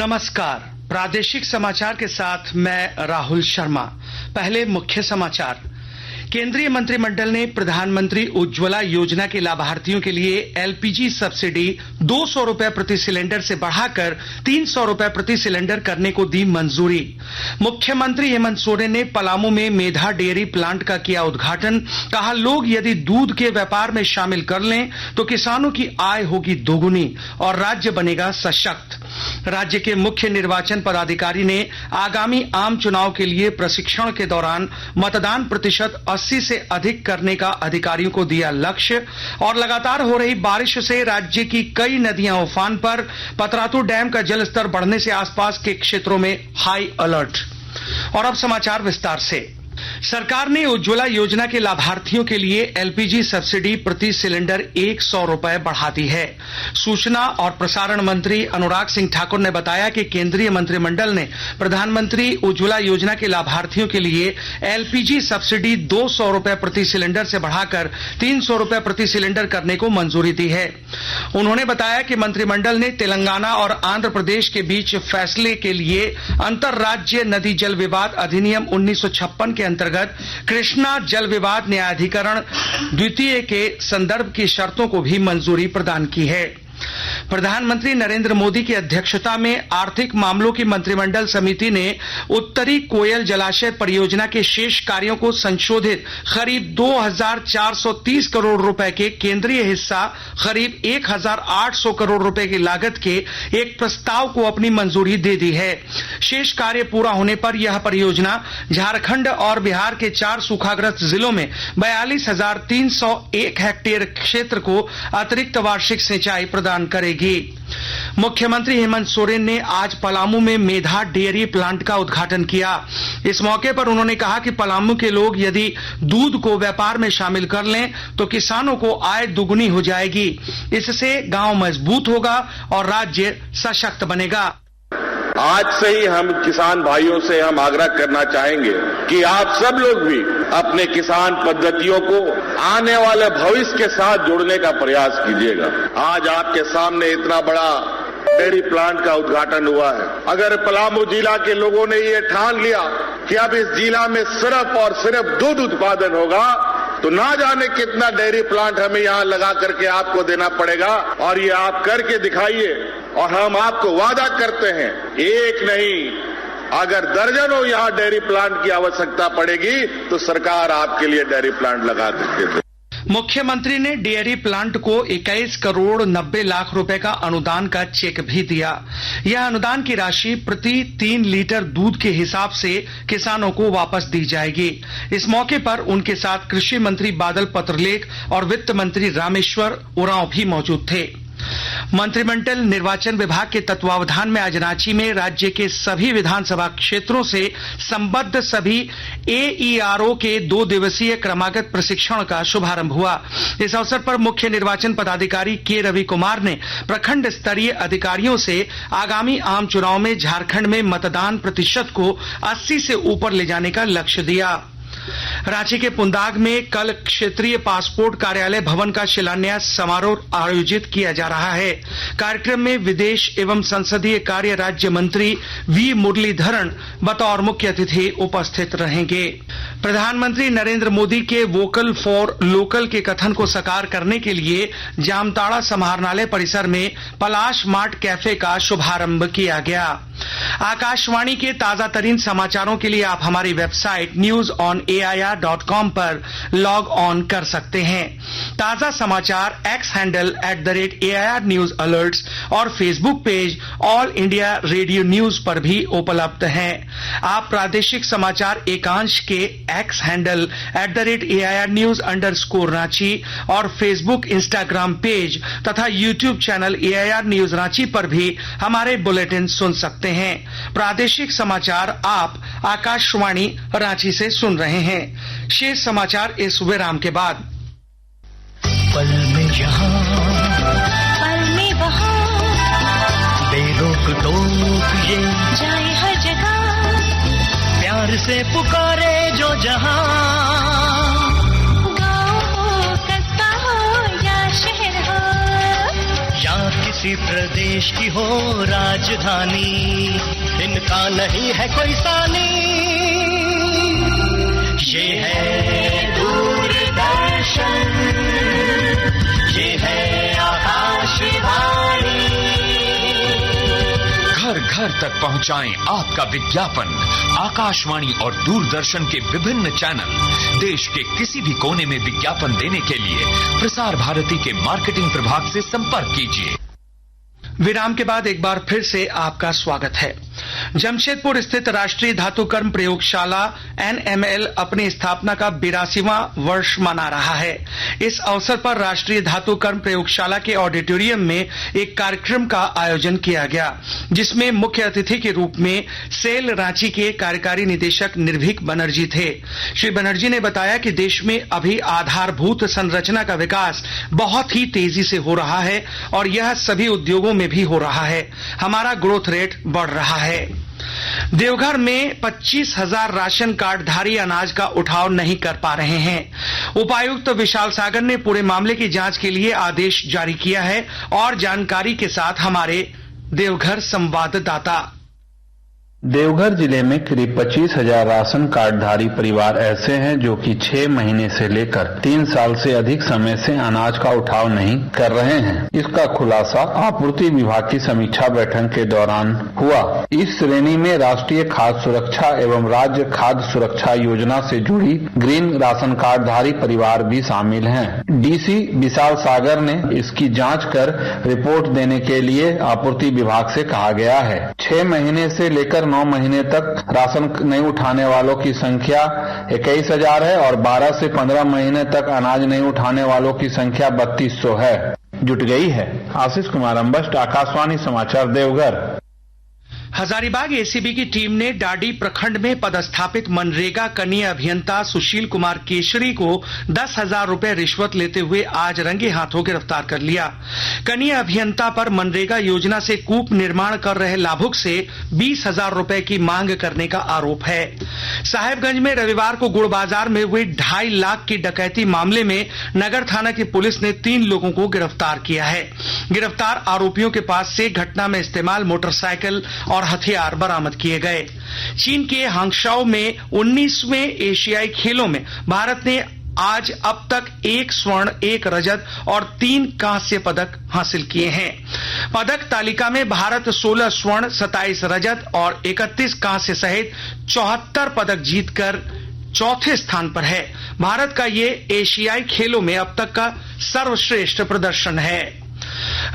नमस्कार, प्रादेशिक समाचार के साथ मैं राहुल शर्मा। पहले मुख्य समाचार। केंद्रीय मंत्रिमंडल ने प्रधानमंत्री उज्ज्वला योजना के लाभार्थियों के लिए एलपीजी सब्सिडी 200 रुपए प्रति सिलेंडर से बढ़ाकर 300 रुपए प्रति सिलेंडर करने को दी मंजूरी। मुख्यमंत्री हेमंत सोरेन ने पलामू में मेधा डेयरी प्लांट का किया उद्घाटन। कहा, लोग यदि दूध के व्यापार में शामिल कर लें तो किसानों की आय होगी दोगुनी और राज्य बनेगा सशक्त। राज्य के मुख्य निर्वाचन पदाधिकारी ने आगामी आम चुनाव के लिए प्रशिक्षण के दौरान मतदान प्रतिशत 80 से अधिक करने का अधिकारियों को दिया लक्ष्य। और लगातार हो रही बारिश से राज्य की कई नदियां उफान पर। पतरातू डैम का जलस्तर बढ़ने से आसपास के क्षेत्रों में हाई अलर्ट। और अब समाचार विस्तार से। सरकार ने उज्ज्वला योजना के लाभार्थियों के लिए एलपीजी सब्सिडी प्रति सिलेंडर 100 रुपए बढ़ा दी है। सूचना और प्रसारण मंत्री अनुराग सिंह ठाकुर ने बताया कि केंद्रीय मंत्रिमंडल ने प्रधानमंत्री उज्ज्वला योजना के लाभार्थियों के लिए एलपीजी सब्सिडी 200 रुपए प्रति सिलेंडर से बढ़ाकर 300 रुपए प्रति सिलेंडर करने को मंजूरी दी है। उन्होंने बताया कि मंत्रिमंडल ने तेलंगाना और आंध्र प्रदेश के बीच फैसले के लिए अंतर्राज्यीय नदी जल विवाद अधिनियम 1956 के अंतर्गत कृष्णा जल विवाद न्यायाधिकरण द्वितीय के संदर्भ की शर्तों को भी मंजूरी प्रदान की है। प्रधानमंत्री नरेंद्र मोदी की अध्यक्षता में आर्थिक मामलों की मंत्रिमंडल समिति ने उत्तरी कोयल जलाशय परियोजना के शेष कार्यों को संशोधित करीब 2430 करोड़ रुपए के केंद्रीय हिस्सा करीब 1800 करोड़ रुपए की लागत के एक प्रस्ताव को अपनी मंजूरी दे दी है। शेष कार्य पूरा होने पर यह परियोजना झारखंड और बिहार के 4 सूखाग्रस्त जिलों में 42,301 हेक्टेयर क्षेत्र को अतिरिक्त वार्षिक सिंचाई प्रदान करेगी। मुख्यमंत्री हेमंत सोरेन ने आज पलामू में मेधा डेयरी प्लांट का उद्घाटन किया। इस मौके पर उन्होंने कहा कि पलामू के लोग यदि दूध को व्यापार में शामिल कर लें तो किसानों को आय दुगुनी हो जाएगी। इससे गांव मजबूत होगा और राज्य सशक्त बनेगा। आज से ही हम किसान भाइयों से हम आग्रह करना चाहेंगे कि आप सब लोग भी अपने किसान पद्धतियों को आने वाले भविष्य के साथ जोड़ने का प्रयास कीजिएगा। आज आपके सामने इतना बड़ा डेयरी प्लांट का उद्घाटन हुआ है। अगर पलामू जिला के लोगों ने ये ठान लिया कि अब इस जिला में सिर्फ और सिर्फ दूध उत्पादन होगा तो ना जाने कितना डेयरी प्लांट हमें यहाँ लगा करके आपको देना पड़ेगा। और ये आप करके दिखाइए और हम आपको वादा करते हैं, एक नहीं अगर दर्जनों यहाँ डेयरी प्लांट की आवश्यकता पड़ेगी तो सरकार आपके लिए डेयरी प्लांट लगा देती है। मुख्यमंत्री ने डेयरी प्लांट को 21 करोड़ 90 लाख रुपए का अनुदान का चेक भी दिया। यह अनुदान की राशि प्रति 3 लीटर दूध के हिसाब से किसानों को वापस दी जाएगी। इस मौके पर उनके साथ कृषि मंत्री बादल पत्रलेख और वित्त मंत्री रामेश्वर उरांव भी मौजूद थे। मंत्रिमंडल निर्वाचन विभाग के तत्वावधान में आज रांची में राज्य के सभी विधानसभा क्षेत्रों से संबद्ध सभी एईआरओ के 2 दिवसीय क्रमागत प्रशिक्षण का शुभारंभ हुआ। इस अवसर पर मुख्य निर्वाचन पदाधिकारी के रवि कुमार ने प्रखंड स्तरीय अधिकारियों से आगामी आम चुनाव में झारखंड में मतदान प्रतिशत को 80 से ऊपर ले जाने का लक्ष्य दिया। रांची के पुंदाग में कल क्षेत्रीय पासपोर्ट कार्यालय भवन का शिलान्यास समारोह आयोजित किया जा रहा है। कार्यक्रम में विदेश एवं संसदीय कार्य राज्य मंत्री वी मुरलीधरन बतौर मुख्य अतिथि उपस्थित रहेंगे। प्रधानमंत्री नरेंद्र मोदी के वोकल फॉर लोकल के कथन को साकार करने के लिए जामताड़ा समाहरणालय परिसर में पलाश मार्ट कैफे का शुभारंभ किया गया। आकाशवाणी के ताजा तरीन समाचारों के लिए आप हमारी वेबसाइट newsonair.com पर लॉग ऑन कर सकते हैं। ताजा समाचार x handle @AIR News Alerts और Facebook page all India radio news पर भी उपलब्ध हैं। आप प्रादेशिक समाचार एकांश के x handle @AIR News _Ranchi और फेसबुक इंस्टाग्राम पेज तथा YouTube channel AIR News Ranchi पर भी हमारे बुलेटिन सुन सकते हैं। प्रादेशिक समाचार आप आकाशवाणी रांची से सुन रहे हैं। शेष समाचार इस विराम के बाद। पल में यहाँ पल में वहाँ बेरोक टोक ये जाए हर जगह प्यार से पुकारे जो जहाँ गाँव हो कस्बा हो या शहर हो या किसी किसी प्रदेश की हो राजधानी, इनका नहीं है कोई सानी। ये है दूरदर्शन, ये है आकाशवाणी। घर घर तक पहुंचाएं आपका विज्ञापन। आकाशवाणी और दूरदर्शन के विभिन्न चैनल देश के किसी भी कोने में विज्ञापन देने के लिए प्रसार भारती के मार्केटिंग प्रभाग से संपर्क कीजिए। विराम के बाद एक बार फिर से आपका स्वागत है। जमशेदपुर स्थित राष्ट्रीय धातुकर्म प्रयोगशाला NML अपनी स्थापना का 82वां वर्ष मना रहा है। इस अवसर पर राष्ट्रीय धातुकर्म प्रयोगशाला के ऑडिटोरियम में एक कार्यक्रम का आयोजन किया गया, जिसमें मुख्य अतिथि के रूप में सेल रांची के कार्यकारी निदेशक निर्भीक बनर्जी थे। श्री बनर्जी ने बताया कि देश में अभी आधारभूत संरचना का विकास बहुत ही तेजी से हो रहा है और यह सभी उद्योगों में भी हो रहा है। हमारा ग्रोथ रेट बढ़ रहा है। देवघर में 25,000 राशन कार्डधारी अनाज का उठाव नहीं कर पा रहे हैं। उपायुक्त विशाल सागर ने पूरे मामले की जांच के लिए आदेश जारी किया है। और जानकारी के साथ हमारे देवघर संवाददाता। देवघर जिले में करीब 25,000 राशन कार्डधारी परिवार ऐसे हैं जो कि 6 महीने से लेकर 3 साल से अधिक समय से अनाज का उठाव नहीं कर रहे हैं। इसका खुलासा आपूर्ति विभाग की समीक्षा बैठक के दौरान हुआ। इस श्रेणी में राष्ट्रीय खाद्य सुरक्षा एवं राज्य खाद्य सुरक्षा योजना से जुड़ी ग्रीन राशन कार्डधारी परिवार भी शामिल हैं। डीसी विशाल सागर ने इसकी जाँच कर रिपोर्ट देने के लिए आपूर्ति विभाग से कहा गया है। 6 महीने से लेकर 9 महीने तक राशन नहीं उठाने वालों की संख्या 21,000 है और 12 से 15 महीने तक अनाज नहीं उठाने वालों की संख्या 3200 है। जुट गई है। आशीष कुमार अम्बस्ट, आकाशवाणी समाचार, देवघर। हजारीबाग एसीबी की टीम ने डाडी प्रखंड में पदस्थापित मनरेगा कनीय अभियंता सुशील कुमार केशरी को 10,000 रुपए रिश्वत लेते हुए आज रंगे हाथों गिरफ्तार कर लिया। कनीय अभियंता पर मनरेगा योजना से कूप निर्माण कर रहे लाभुक से 20,000 रुपए की मांग करने का आरोप है। साहेबगंज में रविवार को गुड़ बाजार में हुई 2.5 लाख की डकैती मामले में नगर थाना की पुलिस ने 3 लोगों को गिरफ्तार किया है। गिरफ्तार आरोपियों के पास से घटना में इस्तेमाल मोटरसाइकिल और हथियार बरामद किए गए। चीन के हांगशाओ में 19वें एशियाई खेलों में भारत ने आज अब तक 1 स्वर्ण, 1 रजत और 3 कांस्य पदक हासिल किए हैं। पदक तालिका में भारत 16 स्वर्ण, 27 रजत और 31 कांस्य सहित 74 पदक जीतकर चौथे स्थान पर है। भारत का ये एशियाई खेलों में अब तक का सर्वश्रेष्ठ प्रदर्शन है।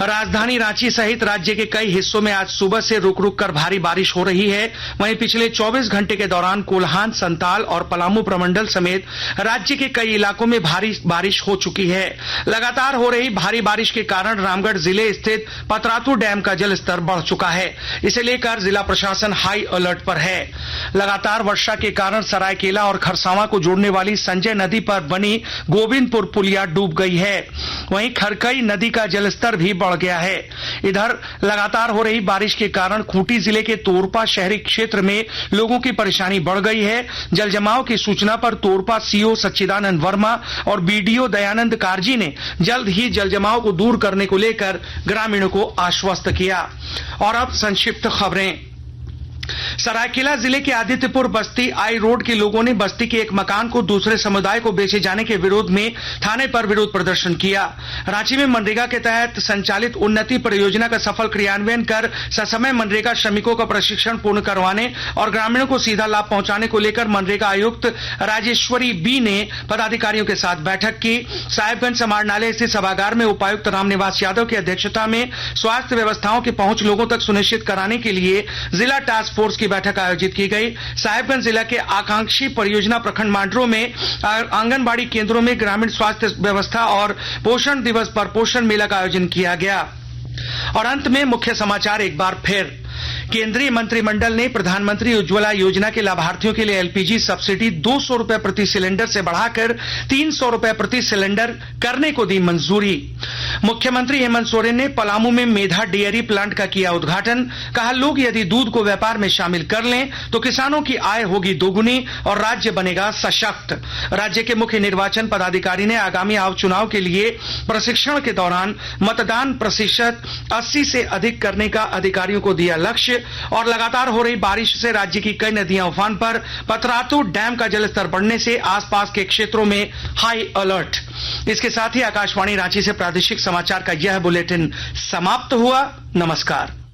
राजधानी रांची सहित राज्य के कई हिस्सों में आज सुबह से रुक रुक कर भारी बारिश हो रही है। वहीं पिछले 24 घंटे के दौरान कोल्हान, संताल और पलामू प्रमंडल समेत राज्य के कई इलाकों में भारी बारिश हो चुकी है। लगातार हो रही भारी बारिश के कारण रामगढ़ जिले स्थित पतरातू डैम का जलस्तर बढ़ चुका है। इसे लेकर जिला प्रशासन हाई अलर्ट पर है। लगातार वर्षा के कारण सरायकेला और खरसावां को जोड़ने वाली संजय नदी पर बनी गोविंदपुर पुलिया डूब गई है। वहीं खरकई नदी का जलस्तर भी बढ़ गया है। इधर लगातार हो रही बारिश के कारण खूंटी जिले के तोरपा शहरी क्षेत्र में लोगों की परेशानी बढ़ गई है। जल जमाव की सूचना पर तोरपा सीओ सच्चिदानंद वर्मा और बीडीओ दयानंद कारजी ने जल्द ही जल जमाव को दूर करने को लेकर ग्रामीणों को आश्वस्त किया। और अब संक्षिप्त खबरें। सरायकेला जिले के आदित्यपुर बस्ती आई रोड के लोगों ने बस्ती के एक मकान को दूसरे समुदाय को बेचे जाने के विरोध में थाने पर विरोध प्रदर्शन किया। रांची में मनरेगा के तहत संचालित उन्नति परियोजना का सफल क्रियान्वयन कर ससमय मनरेगा श्रमिकों का प्रशिक्षण पूर्ण करवाने और ग्रामीणों को सीधा लाभ पहुंचाने को लेकर मनरेगा आयुक्त राजेश्वरी बी ने पदाधिकारियों के साथ बैठक की। साहेबगंज समाहरणालय स्थित सभागार में उपायुक्त रामनिवास यादव की अध्यक्षता में स्वास्थ्य व्यवस्थाओं की पहुंच लोगों तक सुनिश्चित कराने के लिए जिला टास्क फोर्स की बैठक आयोजित की गई। साहेबगंज जिला के आकांक्षी परियोजना प्रखंड मांडरों में आंगनबाड़ी केंद्रों में ग्रामीण स्वास्थ्य व्यवस्था और पोषण दिवस पर पोषण मेला का आयोजन किया गया। और अंत में मुख्य समाचार एक बार फिर। केंद्रीय मंत्रिमंडल ने प्रधानमंत्री उज्ज्वला योजना के लाभार्थियों के लिए एलपीजी सब्सिडी 200 रुपए प्रति सिलेंडर से बढ़ाकर 300 रुपए प्रति सिलेंडर करने को दी मंजूरी। मुख्यमंत्री हेमंत सोरेन ने पलामू में मेधा डेयरी प्लांट का किया उद्घाटन। कहा, लोग यदि दूध को व्यापार में शामिल कर लें तो किसानों की आय होगी दोगुनी और राज्य बनेगा सशक्त। राज्य के मुख्य निर्वाचन पदाधिकारी ने आगामी आम चुनाव के लिए प्रशिक्षण के दौरान मतदान प्रतिशत 80 से अधिक करने का अधिकारियों को दिया लक्ष्य। और लगातार हो रही बारिश से राज्य की कई नदियां उफान पर। पतरातू डैम का जलस्तर बढ़ने से आसपास के क्षेत्रों में हाई अलर्ट। इसके साथ ही आकाशवाणी रांची से प्रादेशिक समाचार का यह बुलेटिन समाप्त हुआ। नमस्कार।